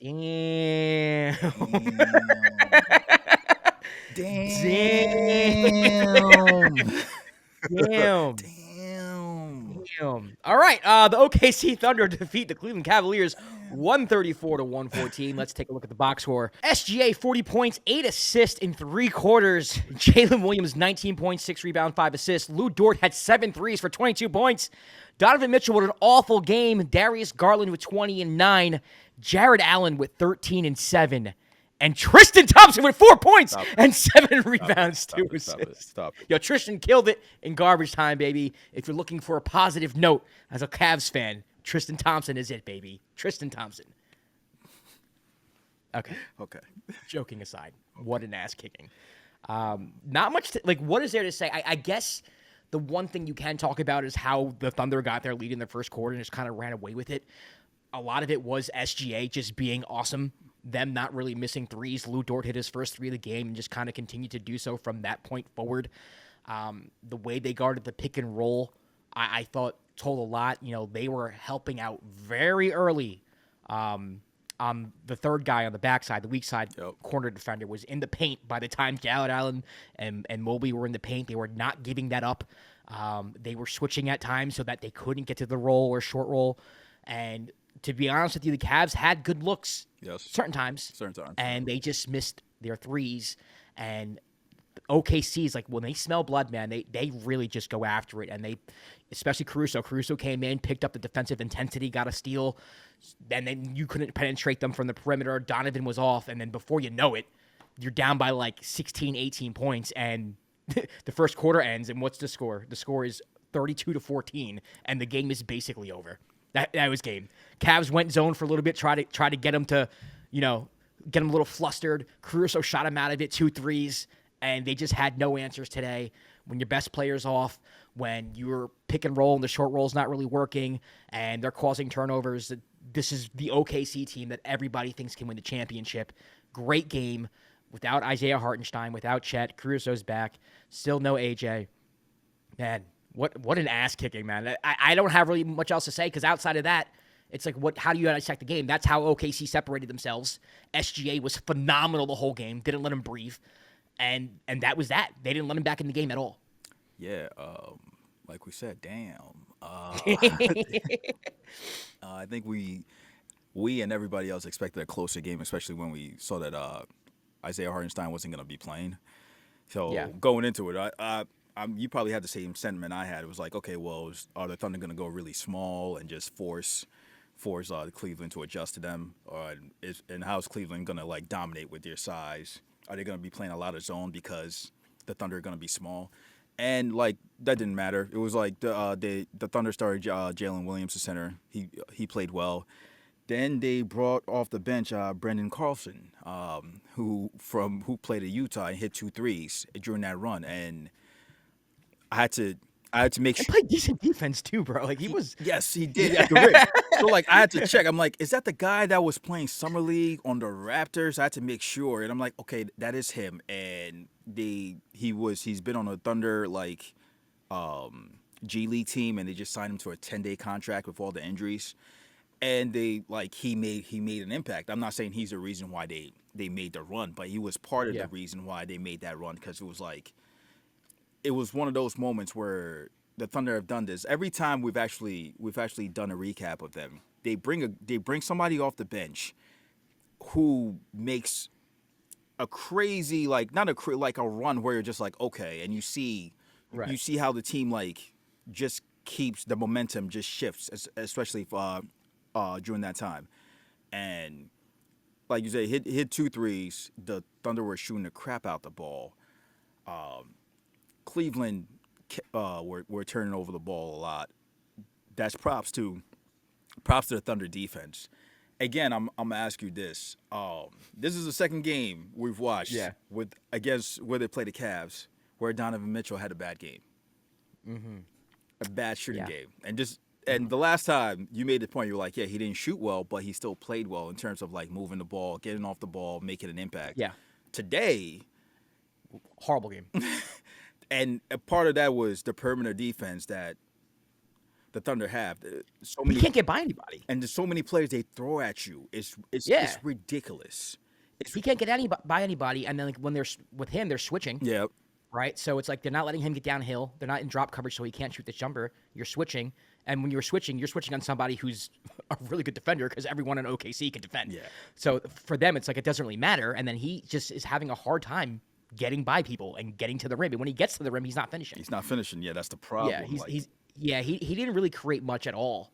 Damn. Damn. Damn. Damn. Damn. Damn. All right. The OKC Thunder defeat the Cleveland Cavaliers 134 to 114. Let's take a look at the box score. SGA 40 points, 8 assists in 3 quarters. Jalen Williams 19 points, 6 rebounds, 5 assists. Lou Dort had 7 threes for 22 points. Donovan Mitchell with an awful game. Darius Garland with 20 and 9. Jared Allen with 13 and 7. And Tristan Thompson with 4 points and 7 rebounds, 2 assists. Stop it. Yo, Tristan killed it in garbage time, baby. If you're looking for a positive note as a Cavs fan, Tristan Thompson is it, baby. Tristan Thompson. Okay. Joking aside, what an ass kicking. Not much, what is there to say? I guess the one thing you can talk about is how the Thunder got their lead in the first quarter and just kind of ran away with it. A lot of it was SGA just being awesome, them not really missing threes. Lou Dort hit his first 3 of the game and just kind of continued to do so from that point forward. The way they guarded the pick and roll, I thought told a lot. You know, they were helping out very early. The third guy on the backside, the weak side corner defender, was in the paint by the time Jared Allen and Mobley were in the paint. They were not giving that up. They were switching at times so that they couldn't get to the roll or short roll. And to be honest with you, the Cavs had good looks certain times. And they just missed their threes. And OKC is like, when they smell blood, man, they really just go after it. And they, especially Caruso. Caruso came in, picked up the defensive intensity, got a steal. And then you couldn't penetrate them from the perimeter. Donovan was off. And then before you know it, you're down by like 16, 18 points. And the first quarter ends. And what's the score? The score is 32 to 14. And the game is basically over. That was game. Cavs went zone for a little bit, try to get him to, get him a little flustered. Caruso shot him out of it, 2 threes, and they just had no answers today. When your best player's off, when your pick and roll and the short roll's not really working, and they're causing turnovers, this is the OKC team that everybody thinks can win the championship. Great game without Isaiah Hartenstein, without Chet. Caruso's back. Still no AJ. Man, what an ass kicking, man. I don't have really much else to say because outside of that, it's like, how do you dissect the game? That's how OKC separated themselves. SGA was phenomenal the whole game, didn't let him breathe, and that was that. They didn't let him back in the game at all. Yeah, like we said, damn. I think we and everybody else expected a closer game, especially when we saw that Isaiah Hartenstein wasn't going to be playing. So going into it, you probably had the same sentiment I had. It was like, okay, well, are the Thunder going to go really small and just force Cleveland to adjust to them, and how's Cleveland going to like dominate with their size? Are they going to be playing a lot of zone because the Thunder are going to be small? And like that didn't matter. It was like the Thunder started Jalen Williams, the center. He played well. Then they brought off the bench Brendan Carlson, who played at Utah and hit 2 threes during that run, and I had to make sure. He played decent defense too, bro. Like Yes, he did at the rim. So like I had to check. I'm like, is that the guy that was playing summer league on the Raptors? I had to make sure, and I'm like, okay, that is him. And he's been on a Thunder like G League team, and they just signed him to a 10-day contract with all the injuries. And he made an impact. I'm not saying he's the reason why they made the run, but he was part of the reason why they made that run, because it was one of those moments where the Thunder have done this. Every time we've actually done a recap of them, they bring somebody off the bench who makes a crazy like a run where you're just like, okay, and you see how the team like just keeps the momentum, just shifts, especially during that time. And like you say, hit 2 threes. The Thunder were shooting the crap out the ball. Cleveland were turning over the ball a lot. That's props to the Thunder defense. Again, I'm gonna ask you this. This is the second game we've watched against where they play the Cavs, where Donovan Mitchell had a bad game, a bad shooting game, and the last time you made the point, you were like, yeah, he didn't shoot well, but he still played well in terms of like moving the ball, getting off the ball, making an impact. Yeah. Today, horrible game. And a part of that was the perimeter defense that the Thunder have. So He many, can't get by anybody. and there's so many players they throw at you. It's Yeah. ridiculous. He can't get by anybody, and then like when they're with him, they're switching. Yeah. Right? So it's like they're not letting him get downhill. They're not in drop coverage, so he can't shoot the jumper. You're switching. And when you're switching on somebody who's a really good defender because everyone in OKC can defend. Yeah. So for them, it's like it doesn't really matter. And then he just is having a hard time getting by people and getting to the rim. And when he gets to the rim, he's not finishing. He's not finishing. Yeah, that's the problem. He didn't really create much at all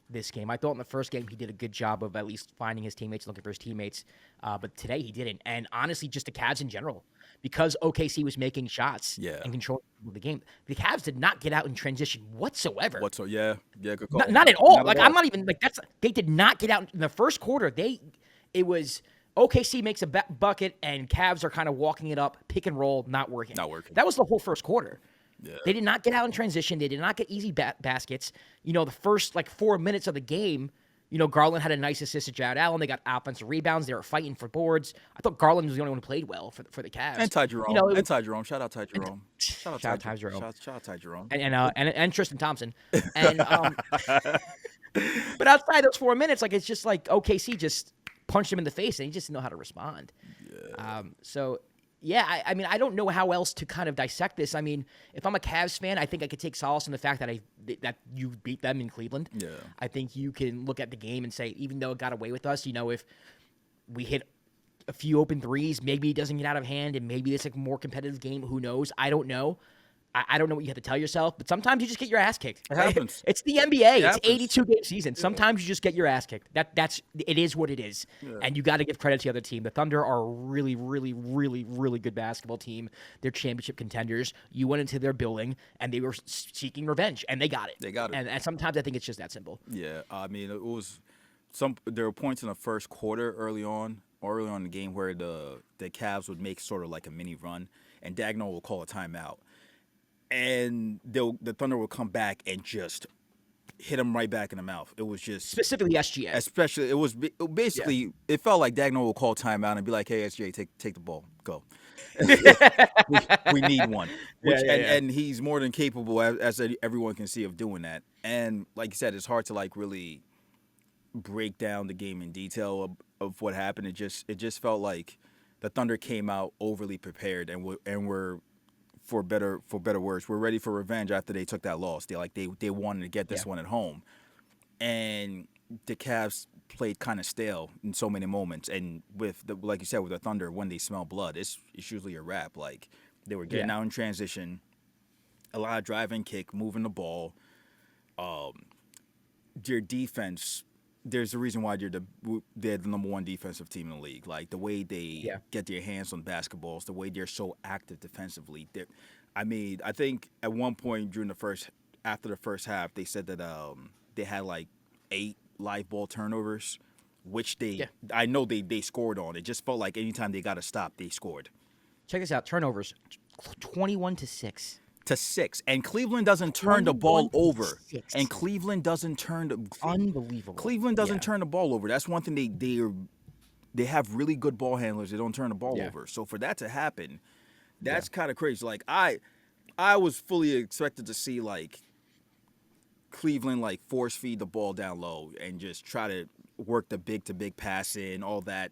this game. I thought in the first game he did a good job of at least finding his teammates, looking for his teammates. But today he didn't. And honestly, just the Cavs in general. Because OKC was making shots and controlling the game, the Cavs did not get out in transition whatsoever. Yeah, good call. Not at all. Not at I'm all. not even like that's. They did not get out in the first quarter. It was OKC makes a bucket and Cavs are kind of walking it up, pick and roll, not working. That was the whole first quarter. Yeah. They did not get out in transition. They did not get easy baskets. The first 4 minutes of the game. Garland had a nice assist to Jared Allen. They got offensive rebounds. They were fighting for boards. I thought Garland was the only one who played well for the Cavs. And Ty Jerome. Ty Jerome. Shout out Ty Jerome. Shout out Ty Jerome. Shout out Ty Jerome. And Tristan Thompson. And but outside those 4 minutes, it's just like OKC just punched him in the face, and he just didn't know how to respond. Yeah. I don't know how else to kind of dissect this. If I'm a Cavs fan, I think I could take solace in the fact that you beat them in Cleveland. Yeah. I think you can look at the game and say, even though it got away with us, if we hit a few open threes, maybe it doesn't get out of hand, and maybe it's a more competitive game. Who knows? I don't know. I don't know what you have to tell yourself, but sometimes you just get your ass kicked. It happens. It's the NBA. It's happens. 82 game season. Sometimes you just get your ass kicked. It is what it is. Yeah. And you got to give credit to the other team. The Thunder are a really, really, really, really good basketball team. They're championship contenders. You went into their building and they were seeking revenge, and they got it. And sometimes I think it's just that simple. Yeah, it was there were points in the first quarter early on in the game where the Cavs would make sort of like a mini run, and Dagnall will call a timeout. And the Thunder will come back and just hit him right back in the mouth. It was just specifically SGA. Especially, it was basically it felt like Dagnall will call timeout and be like, "Hey, SGA, take the ball, go." we need one. And he's more than capable, as everyone can see, of doing that. And like you said, it's hard to really break down the game in detail of what happened. It just felt like the Thunder came out overly prepared and were. For better words, we're ready for revenge after they took that loss. They wanted to get this one at home, and the Cavs played kind of stale in so many moments. And like you said, with the Thunder, when they smell blood, it's usually a wrap. Like they were getting out in transition, a lot of drive and kick, moving the ball. Their defense. There's a reason why they're the number one defensive team in the league. Like the way they get their hands on basketballs, the way they're so active defensively. I think at one point after the first half, they said that they had 8 live ball turnovers, which I know they scored on. It just felt like anytime they got a stop, they scored. Check this out: turnovers, 21-6. To 6, and Cleveland doesn't turn the ball over. And Cleveland doesn't turn unbelievable. Cleveland doesn't turn the ball over. That's one thing they have really good ball handlers. They don't turn the ball over. So for that to happen, that's kind of crazy. I was fully expected to see Cleveland force feed the ball down low and just try to work the big to big pass in, all that.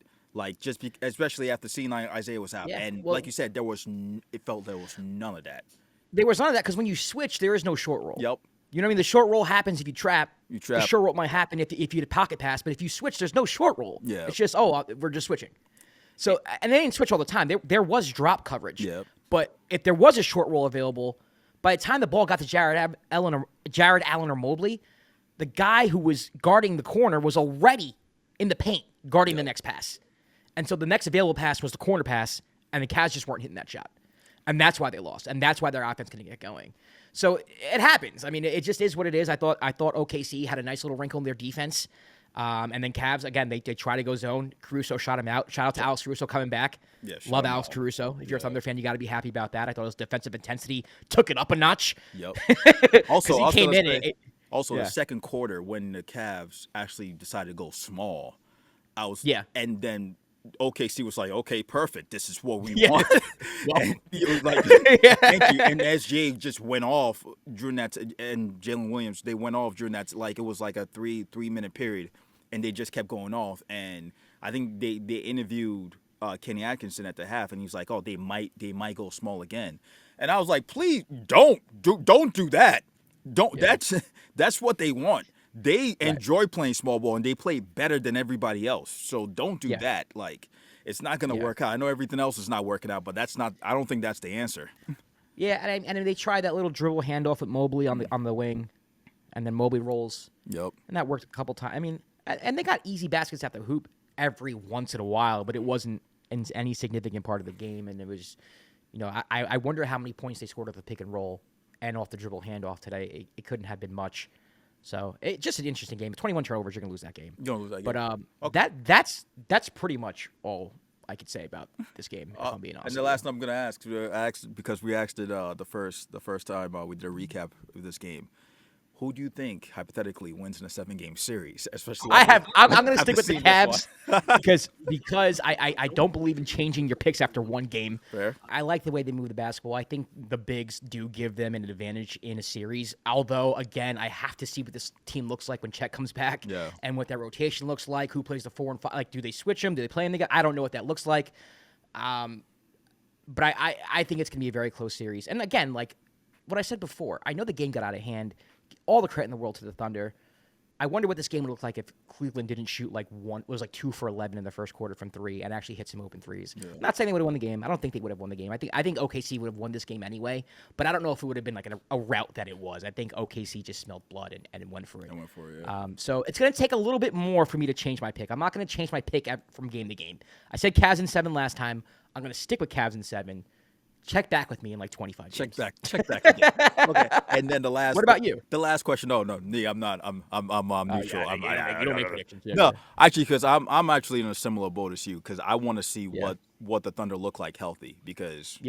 Especially after seeing Isaiah was out, and like you said, it felt there was none of that. There was none of that because when you switch, there is no short roll. Yep. You know what I mean? The short roll happens if you trap. The short roll might happen if you had a pocket pass, but if you switch, there's no short roll. Yeah. It's just, we're just switching. So, and they didn't switch all the time. There was drop coverage. Yep. But if there was a short roll available, by the time the ball got to Jared Allen or Mobley, the guy who was guarding the corner was already in the paint guarding the next pass. And so the next available pass was the corner pass, and the Cavs just weren't hitting that shot. And that's why they lost, and that's why their offense couldn't get going. So it happens. It just is what it is. I thought OKC had a nice little wrinkle in their defense, and then Cavs again. They try to go zone. Caruso shot him out. Shout out to Alex Caruso coming back. Yeah, love Alex Caruso. If you're a Thunder fan, you got to be happy about that. I thought his defensive intensity took it up a notch. Yep. Also, he came in. The second quarter when the Cavs actually decided to go small, and then OKC was like, okay, perfect. This is what we Yeah. want. Well, And he was like, yeah. thank you. And SGA just went off during that, and Jalen Williams, they went off during that. Like it was like a 3-minute period, and they just kept going off. And I think they interviewed Kenny Atkinson at the half, and he's like, oh, they might go small again. And I was like, please don't do that. Don't. Yeah. That's what they want. They enjoy playing small ball, and they play better than everybody else. So don't do that. Like, it's not going to work out. I know everything else is not working out, but that's not. I don't think that's the answer. Yeah, and they tried that little dribble handoff with Mobley on the wing, and then Mobley rolls. Yep. And that worked a couple times. I mean, and they got easy baskets at the hoop every once in a while, but it wasn't in any significant part of the game. And it was, I wonder how many points they scored off the pick and roll and off the dribble handoff today. It couldn't have been much. So it's just an interesting game. 21 turnovers, you're gonna lose that game. You're gonna lose that game. But Okay. that's pretty much all I could say about this game. If I'm being honest. And the last thing I'm gonna ask because we asked it the first time we did a recap of this game. Who do you think hypothetically wins in a 7-game series? Especially, I'm going to after stick with the seeing this Cavs because I don't believe in changing your picks after one game. Fair. I like the way they move the basketball. I think the bigs do give them an advantage in a series. Although, again, I have to see what this team looks like when Chet comes back and what their rotation looks like, who plays the 4 and 5. Like, do they switch them? Do they play them together? I don't know what that looks like. But I think it's going to be a very close series. And again, like what I said before, I know the game got out of hand. All the credit in the world to the Thunder. I wonder what this game would look like if Cleveland didn't shoot like 2 for 11 in the first quarter from 3 and actually hit some open threes. Yeah. I'm not saying they would have won the game. I don't think they would have won the game. I think OKC would have won this game anyway, but I don't know if it would have been like a route that it was. I think OKC just smelled blood and went for it. So it's going to take a little bit more for me to change my pick. I'm not going to change my pick from game to game. I said Cavs in 7 last time. I'm going to stick with Cavs in 7. Check back with me in like 25 games. Check back again. Okay. And then the last. What about you? The last question. No, I'm not. I'm neutral. You don't make predictions. Yeah, no, actually, because I'm actually in a similar boat as you because I want to see what the Thunder look like healthy because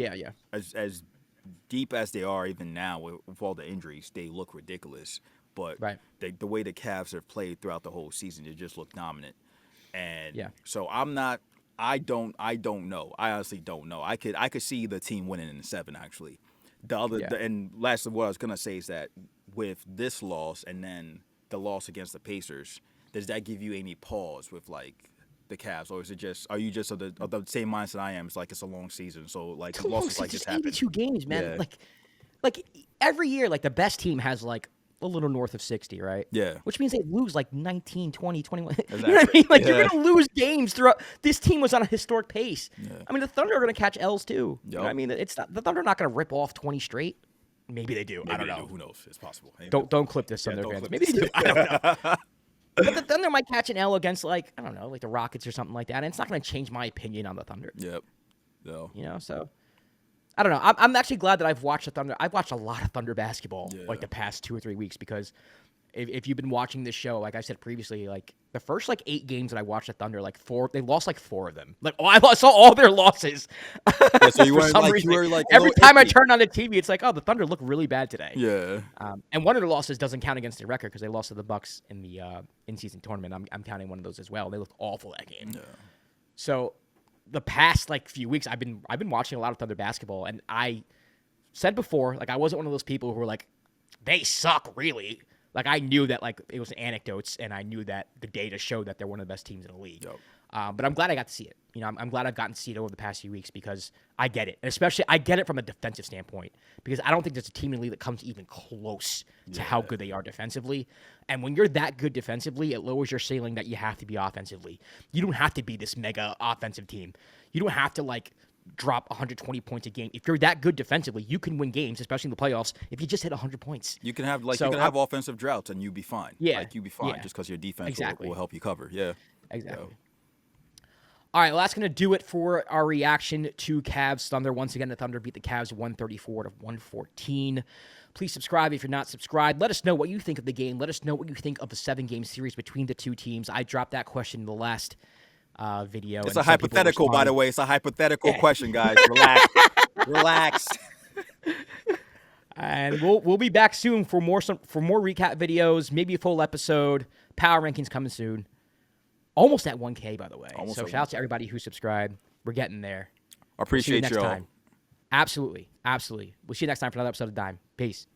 as deep as they are even now with all the injuries, they look ridiculous. But the way the Cavs have played throughout the whole season, they just look dominant. And so I'm not. I don't know. I honestly don't know. I could see the team winning in 7 actually. And lastly, what I was gonna say is that with this loss and then the loss against the Pacers, does that give you any pause with like the Cavs, or are you just of the same mindset I am? It's like it's a long season, so like the losses like this happen. 82 games, man. Yeah. Like every year, like the best team has like a little north of 60, right? Yeah. Which means they lose like 19, 20, 21. Exactly. You know what I mean? Like you're going to lose games throughout. This team was on a historic pace. Yeah. I mean, the Thunder are going to catch L's too. Yep. You know what I mean? The Thunder are not going to rip off 20 straight. Maybe they do. I don't know. Who knows? It's possible. Don't clip this, Thunder fans. Maybe they do. I don't know. But the Thunder might catch an L against like, I don't know, like the Rockets or something like that. And it's not going to change my opinion on the Thunder. Yep. No. So I don't know. I'm actually glad that I've watched the Thunder. I've watched a lot of Thunder basketball like the past 2 or 3 weeks because if you've been watching this show, like I said previously, like the first like 8 games that I watched the Thunder, like they lost like 4 of them. Like I saw all their losses. Yeah, so you were like every time I turned on the TV, it's like, oh, the Thunder look really bad today. Yeah. And one of the losses doesn't count against their record because they lost to the Bucks in the in-season tournament. I'm counting one of those as well. They looked awful that game. Yeah. So the past like few weeks, I've been watching a lot of Thunder basketball, and I said before, like I wasn't one of those people who were like, they suck really. Like I knew that like it was anecdotes, and I knew that the data showed that they're one of the best teams in the league. Yep. But I'm glad I got to see it. You know, I'm glad I've gotten to see it over the past few weeks because I get it, and especially I get it from a defensive standpoint because I don't think there's a team in the league that comes even close to how good they are defensively. And when you're that good defensively, it lowers your ceiling that you have to be offensively. You don't have to be this mega offensive team. You don't have to like drop 120 points a game. If you're that good defensively, you can win games, especially in the playoffs, if you just hit 100 points. You can have have offensive droughts and you'll be fine. Yeah. Like you'll be fine just because your defense will help you cover. Yeah. Exactly. All right, well, that's going to do it for our reaction to Cavs Thunder. Once again, the Thunder beat the Cavs 134-114. Please subscribe if you're not subscribed. Let us know what you think of the game. Let us know what you think of the 7-game series between the two teams. I dropped that question in the last video. It's a hypothetical, by the way. It's a hypothetical question, guys. Relax. And we'll be back soon for more recap videos, maybe a full episode. Power rankings coming soon. Almost at 1K, by the way. Almost So at shout out to 1K. everybody who subscribed. We're getting there. I We'll see you appreciate next y'all. time. Absolutely. Absolutely. We'll see you next time for another episode of Dime. Peace.